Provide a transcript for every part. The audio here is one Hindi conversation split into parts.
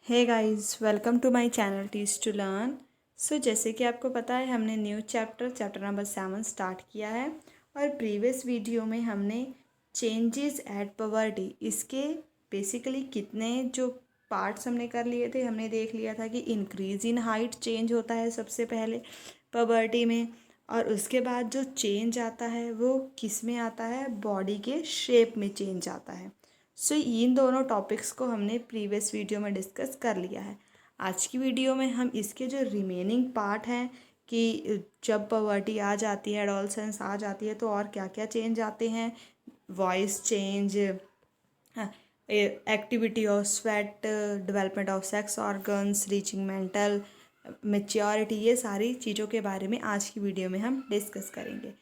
Hey guys, welcome to my channel teach to learn. So जैसे कि आपको पता है, हमने न्यू चैप्टर नंबर 7 स्टार्ट किया है। और प्रीवियस वीडियो में हमने चेंजेस एट पवर्टी इसके बेसिकली कितने जो पार्ट्स हमने कर लिए थे। हमने देख लिया था कि इंक्रीज इन हाइट चेंज होता है सबसे पहले पवर्टी में, और उसके बाद जो चेंज आता है वो किस में आता है, बॉडी के शेप में चेंज आता है। सो इन दोनों टॉपिक्स को हमने प्रीवियस वीडियो में डिस्कस कर लिया है। आज की वीडियो में हम इसके जो रिमेनिंग पार्ट हैं कि जब पवर्टी आ जाती है, एडोलसेंस आ जाती है, तो और क्या क्या चेंज आते हैं, voice change, activity of sweat, development of sex organs, reaching mental maturity, ये सारी चीज़ों के बारे में आज की वीडियो में हम डिस्कस करेंगे।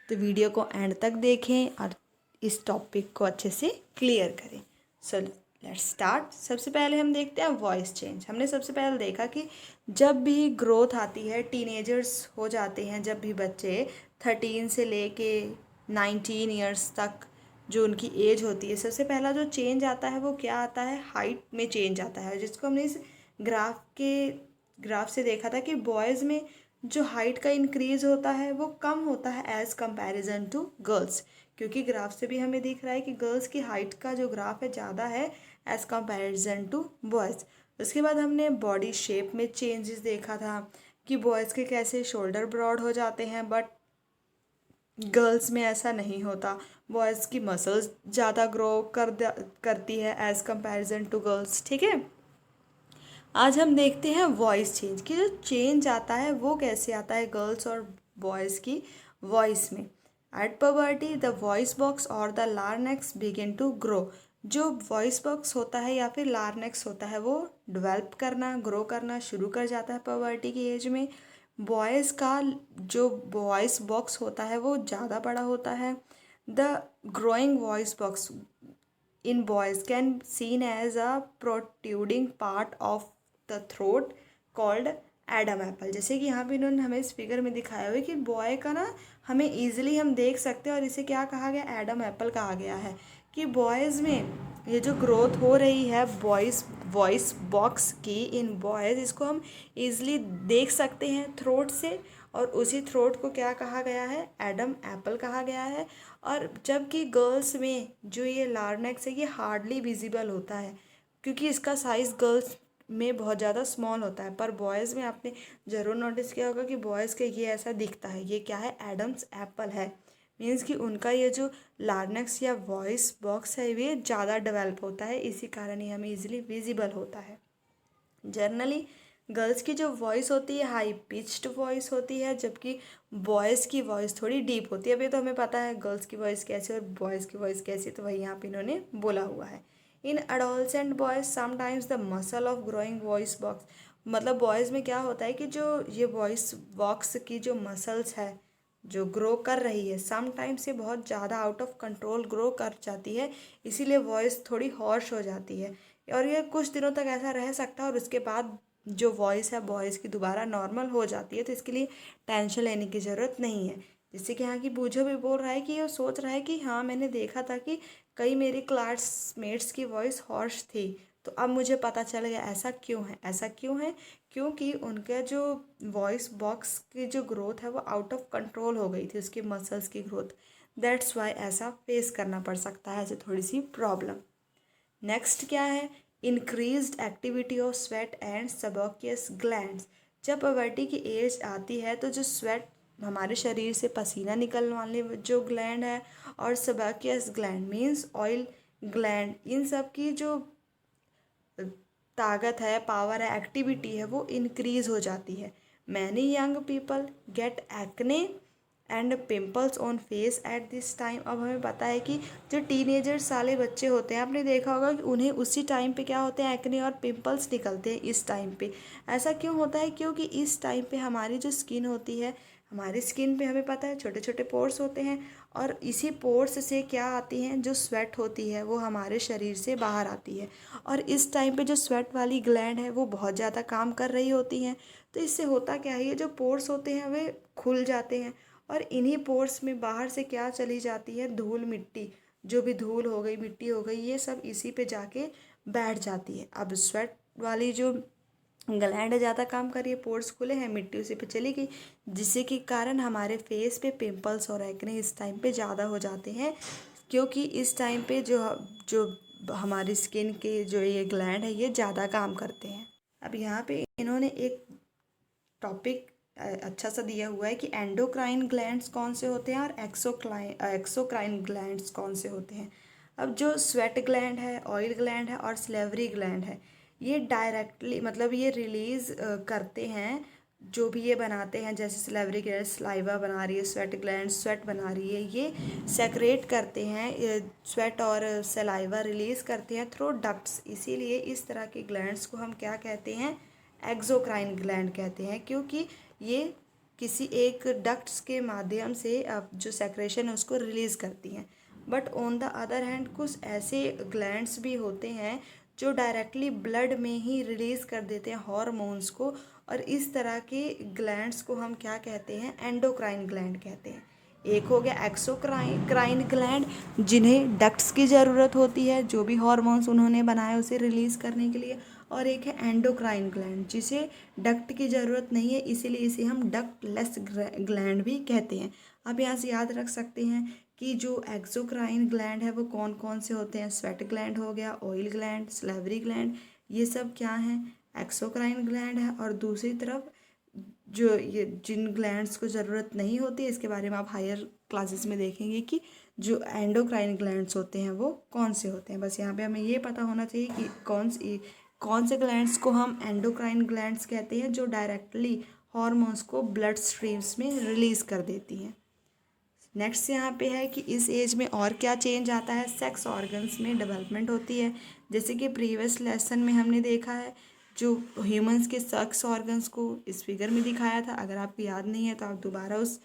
तो वीडियो को एंड तक देखें और इस टॉपिक को अच्छे से क्लियर करें। So let's start. सबसे पहले हम देखते हैं वॉइस चेंज। हमने सबसे पहले देखा कि जब भी ग्रोथ आती है, टीनेजर्स हो जाते हैं, जब भी बच्चे 13 से लेके 19 ईयर्स तक जो उनकी एज होती है, सबसे पहला जो चेंज आता है वो क्या आता है, हाइट में चेंज आता है, जिसको हमने इस ग्राफ से देखा था कि बॉयज़ में जो हाइट का इंक्रीज होता है वो कम होता है एज़ कंपैरिजन टू गर्ल्स, क्योंकि ग्राफ से भी हमें दिख रहा है कि गर्ल्स की हाइट का जो ग्राफ है ज़्यादा है एज़ कंपैरिजन टू बॉयज़। उसके बाद हमने बॉडी शेप में चेंजेस देखा था कि बॉयज़ के कैसे शोल्डर ब्रॉड हो जाते हैं, बट गर्ल्स में ऐसा नहीं होता। बॉयज़ की मसल्स ज़्यादा ग्रो करती है एज़ कंपैरिजन टू गर्ल्स। ठीक है, आज हम देखते हैं वॉइस चेंज कि जो चेंज आता है वो कैसे आता है गर्ल्स और बॉयज़ की वॉइस में। At puberty the voice box और the larynx begin to grow. जो वॉइस बॉक्स होता है या फिर लार्नेक्स होता है वो डेवलप करना, ग्रो करना शुरू कर जाता है पबर्टी की एज में। बॉयज़ का जो वॉइस बॉक्स होता है वो ज़्यादा बड़ा होता है। The growing voice box in boys can seen as a protruding part of the throat called Adam Apple. जैसे कि यहाँ पे इन्होंने हमें इस फिगर में दिखाया हुआ है कि बॉय का ना हमें ईजिली हम देख सकते हैं, और इसे क्या कहा गया, एडम एप्पल कहा गया है। कि बॉयज़ में ये जो ग्रोथ हो रही है वॉइस बॉक्स की इन बॉयज़, इसको हम ईजिली देख सकते हैं थ्रोट से, और उसी थ्रोट को क्या कहा गया है, एडम एप्पल कहा गया है। और जबकि गर्ल्स में जो ये लार्नेक्स है ये हार्डली विजिबल होता है, क्योंकि इसका साइज़ गर्ल्स में बहुत ज़्यादा स्मॉल होता है, पर बॉयज़ में आपने ज़रूर नोटिस किया होगा कि बॉयज़ के ये ऐसा दिखता है। ये क्या है, एडम्स एप्पल है। मीन्स कि उनका ये जो लार्नेक्स या वॉइस बॉक्स है ये ज़्यादा डेवलप होता है, इसी कारण ये हमें इजीली विजिबल होता है। जनरली गर्ल्स की जो वॉइस होती है हाई पिच्ड वॉइस होती है, जबकि बॉयज़ की वॉइस थोड़ी डीप होती है। अभी तो हमें पता है गर्ल्स की वॉइस कैसी और बॉयज़ की वॉइस कैसी, तो वही यहाँ पे इन्होंने बोला हुआ है। इन adolescent boys sometimes the muscle of growing voice box. मतलब बॉयज़ में क्या होता है कि जो ये वॉइस बॉक्स की जो मसल्स है जो ग्रो कर रही है, समटाइम्स ये बहुत ज़्यादा आउट ऑफ कंट्रोल ग्रो कर जाती है, इसीलिए वॉइस थोड़ी हॉर्श हो जाती है। और ये कुछ दिनों तक ऐसा रह सकता है और उसके बाद जो वॉइस है बॉयज़ की दोबारा नॉर्मल हो जाती है, तो इसके लिए टेंशन लेने की ज़रूरत नहीं है। जैसे कि यहाँ की बूझो भी बोल रहा है कि ये सोच रहा है कि हाँ मैंने देखा था कि कई मेरी क्लासमेट्स की वॉइस हॉर्श थी, तो अब मुझे पता चल गया ऐसा क्यों है। ऐसा क्यों है, क्योंकि उनका जो वॉइस बॉक्स की जो ग्रोथ है वो आउट ऑफ कंट्रोल हो गई थी, उसकी मसल्स की ग्रोथ। दैट्स वाई ऐसा फेस करना पड़ सकता है, ऐसे थोड़ी सी प्रॉब्लम। नेक्स्ट क्या है, increased activity of sweat and sebaceous glands. जब पबर्टी की एज आती है तो जो स्वेट हमारे शरीर से पसीना निकलने वाले जो ग्लैंड है, और सबक्यूस ग्लैंड मीन्स ऑयल ग्लैंड, इन सब की जो ताकत है, पावर है, एक्टिविटी है, वो इंक्रीज हो जाती है। Many young people get acne and pimples on face at this time. अब हमें पता है कि जो टीनेजर्स वाले बच्चे होते हैं, आपने देखा होगा कि उन्हें उसी टाइम पे क्या होते हैं, एक्ने और पिंपल्स निकलते हैं इस टाइम पे। ऐसा क्यों होता है, क्योंकि इस टाइम पे हमारी जो स्किन होती है, हमारी स्किन पे हमें पता है छोटे छोटे पोर्स होते हैं, और इसी पोर्स से क्या आती हैं, जो स्वेट होती है वो हमारे शरीर से बाहर आती है। और इस टाइम पे जो स्वेट वाली ग्लैंड है वो बहुत ज़्यादा काम कर रही होती हैं, तो इससे होता क्या है, ये जो पोर्स होते हैं वे खुल जाते हैं, और इन्हीं पोर्स में बाहर से क्या चली जाती है, धूल मिट्टी, जो भी धूल हो गई, मिट्टी हो गई, ये सब इसी पे जाके बैठ जाती है। अब स्वेट वाली जो ग्लैंड है ज़्यादा काम कर रही है, पोर्स खुले हैं, मिट्टी उसी पे चली गई, जिससे कि कारण हमारे फेस पे पिंपल्स और एक्ने इस टाइम पे ज़्यादा हो जाते हैं, क्योंकि इस टाइम पे जो जो हमारी स्किन के जो ये ग्लैंड है ये ज़्यादा काम करते हैं। अब यहाँ पे इन्होंने एक टॉपिक अच्छा सा दिया हुआ है कि एंडोक्राइन ग्लैंड्स कौन से होते हैं और एक्सोक्राइन ग्लैंड्स कौन से होते हैं। अब जो स्वेट ग्लैंड है, ऑयल ग्लैंड है और स्लेवरी ग्लैंड है, ये डायरेक्टली मतलब ये रिलीज़ करते हैं, जो भी ये बनाते हैं, जैसे स्लेवरी ग्लैंड सलाइवा बना रही है, स्वेट ग्लैंड स्वेट बना रही है, ये सेक्रेट करते हैं, स्वेट और सलाइवा रिलीज़ करते हैं थ्रू डक्ट्स। इसीलिए इस तरह के ग्लैंड्स को हम क्या कहते हैं, एक्सोक्राइन ग्लैंड कहते हैं, क्योंकि ये किसी एक डक्ट्स के माध्यम से जो सेक्रेशन है उसको रिलीज़ करती हैं। But on the other hand कुछ ऐसे ग्लैंड्स भी होते हैं जो डायरेक्टली ब्लड में ही रिलीज़ कर देते हैं हार्मोन्स को, और इस तरह के ग्लैंड्स को हम क्या कहते हैं, एंडोक्राइन ग्लैंड कहते हैं। एक हो गया एक्सोक्राइन ग्लैंड, जिन्हें डक्ट्स की ज़रूरत होती है, जो भी हार्मोन्स उन्होंने बनाए उसे रिलीज़ करने के लिए, और एक है एंडोक्राइन ग्लैंड जिसे डक्ट की ज़रूरत नहीं है, इसीलिए इसे हम डक्टलेस ग्लैंड भी कहते हैं। आप यहाँ से याद रख सकते हैं कि जो एक्सोक्राइन ग्लैंड है वो कौन कौन से होते हैं, स्वेट ग्लैंड हो गया, ऑयल ग्लैंड, स्लेवरी ग्लैंड, ये सब क्या हैं, एक्सोक्राइन ग्लैंड है। और दूसरी तरफ जो ये जिन ग्लैंड्स को ज़रूरत नहीं होती है, इसके बारे में आप हायर क्लासेस में देखेंगे कि जो एंडोक्राइन ग्लैंड्स होते हैं वो कौन से होते हैं। बस यहाँ पे हमें ये पता होना चाहिए कि कौन से ग्लैंड्स को हम एंडोक्राइन ग्लैंड्स कहते हैं, जो डायरेक्टली हार्मोन्स को ब्लड स्ट्रीम्स में रिलीज़ कर देती हैं। नेक्स्ट यहाँ पे है कि इस एज में और क्या चेंज आता है, सेक्स ऑर्गन्स में डेवलपमेंट होती है। जैसे कि प्रीवियस लेसन में हमने देखा है, जो ह्यूमंस के सेक्स ऑर्गन्स को इस फिगर में दिखाया था। अगर आपको याद नहीं है तो आप दोबारा उस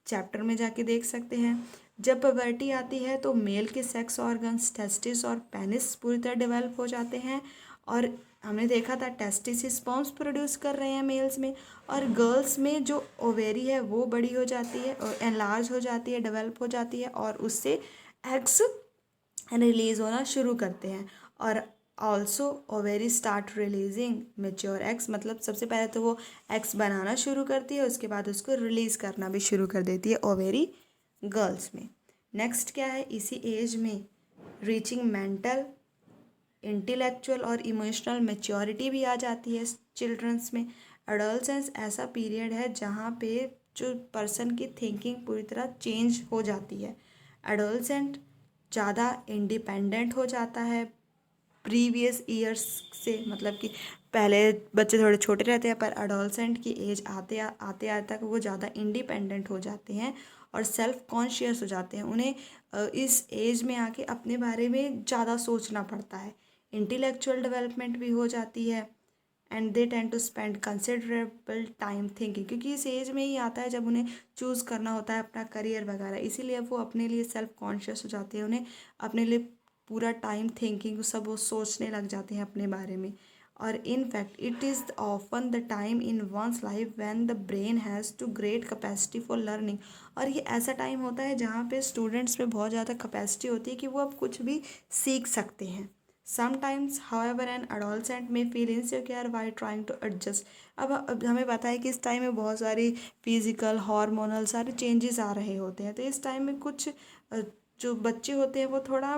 चैप्टर में जाके देख सकते हैं। जब पबर्टी आती है तो मेल के सेक्स ऑर्गन्स टेस्टिस और पेनिस पूरी तरह डेवलप हो जाते हैं, और हमने देखा था टेस्टिस स्पर्म्स प्रोड्यूस कर रहे हैं मेल्स में, और गर्ल्स में जो ओवेरी है वो बड़ी हो जाती है और एनलार्ज हो जाती है, डेवलप हो जाती है, और उससे एग्स रिलीज़ होना शुरू करते हैं। और also ovary start releasing mature eggs, मतलब सबसे पहले तो वो एग्स बनाना शुरू करती है, उसके बाद उसको रिलीज़ करना भी शुरू कर देती है ओवेरी गर्ल्स में। नेक्स्ट क्या है, इसी एज में रीचिंग मेंटल, इंटेलेक्चुअल और इमोशनल मैच्योरिटी भी आ जाती है चिल्ड्रंस में। एडोलसेंस ऐसा पीरियड है जहाँ पे जो पर्सन की थिंकिंग पूरी तरह चेंज हो जाती है। एडोलसेंट ज़्यादा इंडिपेंडेंट हो जाता है प्रीवियस ईयर्स से, मतलब कि पहले बच्चे थोड़े छोटे रहते हैं, पर एडोलसेंट की एज आते आते तक वो ज़्यादा इंडिपेंडेंट हो जाते हैं और सेल्फ कॉन्शियस हो जाते हैं। उन्हें इस एज में आके अपने बारे में ज़्यादा सोचना पड़ता है। इंटेलेक्चुअल डेवलपमेंट भी हो जाती है, and they tend to spend considerable time thinking, क्योंकि इस एज में ही आता है जब उन्हें चूज़ करना होता है अपना करियर वगैरह, इसीलिए वो अपने लिए सेल्फ कॉन्शियस हो जाते हैं। उन्हें अपने लिए पूरा टाइम थिंकिंग सब वो सोचने लग जाते हैं अपने बारे में। और in fact it is often the time in one's life when the brain has to great capacity for learning, और ये ऐसा टाइम होता है जहाँ पे स्टूडेंट्स में बहुत ज़्यादा कैपेसिटी होती है कि वो अब कुछ भी सीख सकते हैं। Sometimes however an adolescent may feel insecure why trying to adjust. अब हमें पता है कि इस टाइम में बहुत सारी फिजिकल हार्मोनल सारे चेंजेस आ रहे होते हैं, तो इस टाइम में कुछ जो बच्चे होते हैं वो थोड़ा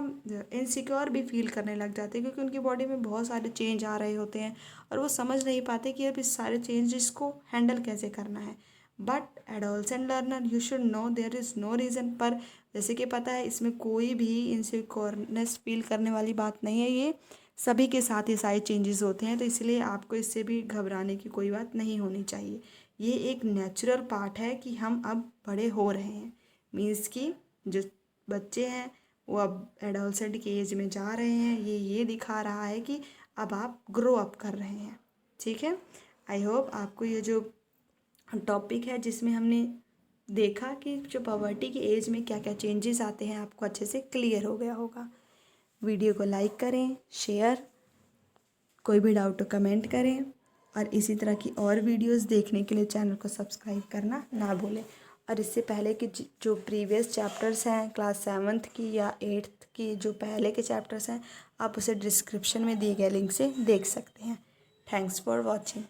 इनसिक्योर भी फील करने लग जाते हैं, क्योंकि उनकी बॉडी में बहुत सारे चेंज आ रहे होते हैं और वो समझ नहीं पाते कि अब इस सारे चेंजेस को हैंडल कैसे करना है। But adolescent learner you should know there is no reason, पर जैसे कि पता है इसमें कोई भी इनसिक्योरनेस फील करने वाली बात नहीं है, ये सभी के साथ ये सारे चेंजेस होते हैं, तो इसलिए आपको इससे भी घबराने की कोई बात नहीं होनी चाहिए। ये एक नेचुरल पार्ट है कि हम अब बड़े हो रहे हैं, मीन्स कि जो बच्चे हैं वो अब एडोलसेंट की एज में जा रहे हैं, ये दिखा रहा है कि अब आप ग्रो अप कर रहे हैं। ठीक है, आई होप आपको ये जो टॉपिक है जिसमें हमने देखा कि जो पॉवर्टी की एज में क्या क्या चेंजेस आते हैं, आपको अच्छे से क्लियर हो गया होगा। वीडियो को लाइक करें, शेयर, कोई भी डाउट तो कमेंट करें, और इसी तरह की और वीडियोस देखने के लिए चैनल को सब्सक्राइब करना ना भूलें। और इससे पहले कि जो प्रीवियस चैप्टर्स हैं क्लास 7th की या 8th की, जो पहले के चैप्टर्स हैं, आप उसे डिस्क्रिप्शन में दिए गए लिंक से देख सकते हैं। Thanks for watching.